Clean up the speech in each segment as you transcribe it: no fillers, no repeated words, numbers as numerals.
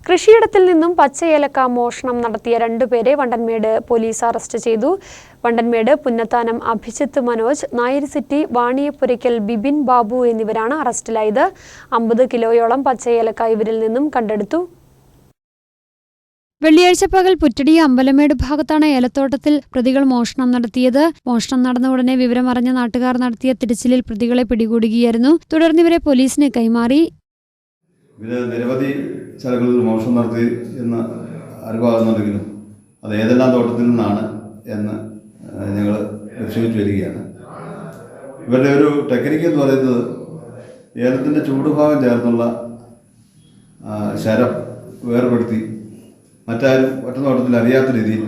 കൃഷിയിടത്തിൽ നിന്നും പച്ചയേലക്ക മോഷണം നടത്തിയ രണ്ടുപേരെ വണ്ടൻമേട് പോലീസ് അറസ്റ്റ് ചെയ്തു. വണ്ടൻമേട് പുന്നത്താനം അഭിജിത്ത് മനോജ്, നായർ സിറ്റി വാണിയപ്പുരയ്ക്കൽ ബിബിൻ ബാബു എന്നിവരാണ് അറസ്റ്റിലായത്. 50 കിലോയോളം പച്ചയേലക്ക ഇവരിൽ നിന്നും കണ്ടെടുത്തു. വെള്ളിയാഴ്ച പകൽ പുറ്റടി അമ്പലമേട് ഭാഗത്താണ് ഏലത്തോട്ടത്തിൽ പ്രതികൾ മോഷണം നടത്തിയത്. മോഷണം നടന്ന ഉടനെ വിവരമറിഞ്ഞ നാട്ടുകാർ നടത്തിയ തിരച്ചിലിൽ പ്രതികളെ പിടികൂടുകയായിരുന്നു. തുടർന്ന് ഇവരെ പോലീസിന് കൈമാറി. നിരവധി സ്ഥലങ്ങളിൽ മോഷണം നടത്തി എന്ന് അറിവാകുന്നുണ്ടെങ്കിലും അത് ഏതെല്ലാം തോട്ടത്തിൽ നിന്നാണ് എന്ന് ഞങ്ങൾ പരിശോധിച്ച് വരികയാണ്. ഇവരുടെ ഒരു ടെക്നിക്ക് എന്ന് പറയുന്നത് ഏലത്തിൻ്റെ ചൂടുഭാഗം ചേർന്നുള്ള ശരം വേർപെടുത്തി മറ്റാരും ഒറ്റ തോട്ടത്തിൽ അറിയാത്ത രീതിയിൽ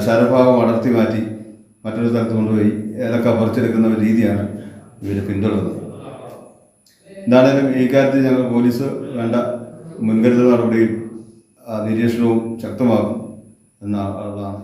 ശരഭാഗം അടർത്തി മാറ്റി മറ്റൊരു സ്ഥലത്ത് കൊണ്ടുപോയി ഏലക്ക പറിച്ചെടുക്കുന്ന ഒരു രീതിയാണ് ഇവർ പിന്തുടരുന്നത്. എന്താണെങ്കിലും ഈ കാര്യത്തിൽ ഞങ്ങൾ പോലീസ് വേണ്ട മുൻകരുതൽ നടപടിയും നിരീക്ഷണവും ശക്തമാക്കും എന്നുള്ളതാണ്.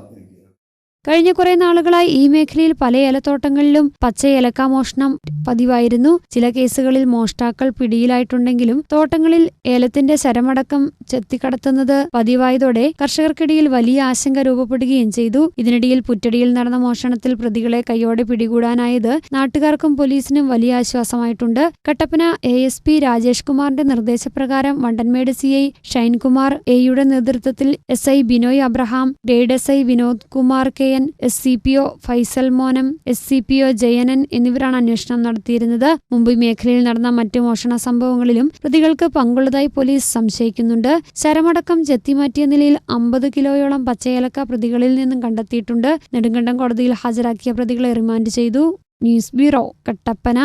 കഴിഞ്ഞ കുറെ നാളുകളായി ഈ മേഖലയിൽ പല ഏലത്തോട്ടങ്ങളിലും പച്ച ഏലക്ക മോഷണം പതിവായിരുന്നു. ചില കേസുകളിൽ മോഷ്ടാക്കൾ പിടിയിലായിട്ടുണ്ടെങ്കിലും തോട്ടങ്ങളിൽ ഏലത്തിന്റെ ശരമടക്കം ചെത്തിക്കടത്തുന്നത് പതിവായതോടെ കർഷകർക്കിടയിൽ വലിയ ആശങ്ക രൂപപ്പെടുകയും ചെയ്തു. ഇതിനിടയിൽ പുറ്റടിയിൽ നടന്ന മോഷണത്തിൽ പ്രതികളെ കൈയോടെ പിടികൂടാനായത് നാട്ടുകാർക്കും പോലീസിനും വലിയ ആശ്വാസമായിട്ടുണ്ട്. കട്ടപ്പന ASP രാജേഷ് കുമാറിന്റെ നിർദ്ദേശപ്രകാരം വണ്ടൻമേട് CI ഷൈൻകുമാർ എയുടെ നേതൃത്വത്തിൽ SI Binoy Abraham, grade SI Vinod Kumar KN, SCPO Faisal Monam, SCPO Jayanan എന്നിവരാണ് അന്വേഷണം നടത്തിയിരുന്നത്. മുംബൈ മേഖലയിൽ നടന്ന മറ്റ് മോഷണ സംഭവങ്ങളിലും പ്രതികൾക്ക് പങ്കുള്ളതായി പോലീസ് സംശയിക്കുന്നുണ്ട്. ശരമടക്കം ചെത്തിമാറ്റിയ നിലയിൽ 50 കിലോയോളം പച്ചയേലക്ക പ്രതികളിൽ നിന്നും കണ്ടെത്തിയിട്ടുണ്ട്. നെടുങ്കണ്ടം കോടതിയിൽ ഹാജരാക്കിയ പ്രതികളെ റിമാൻഡ് ചെയ്തു. News bureau, Kattappana.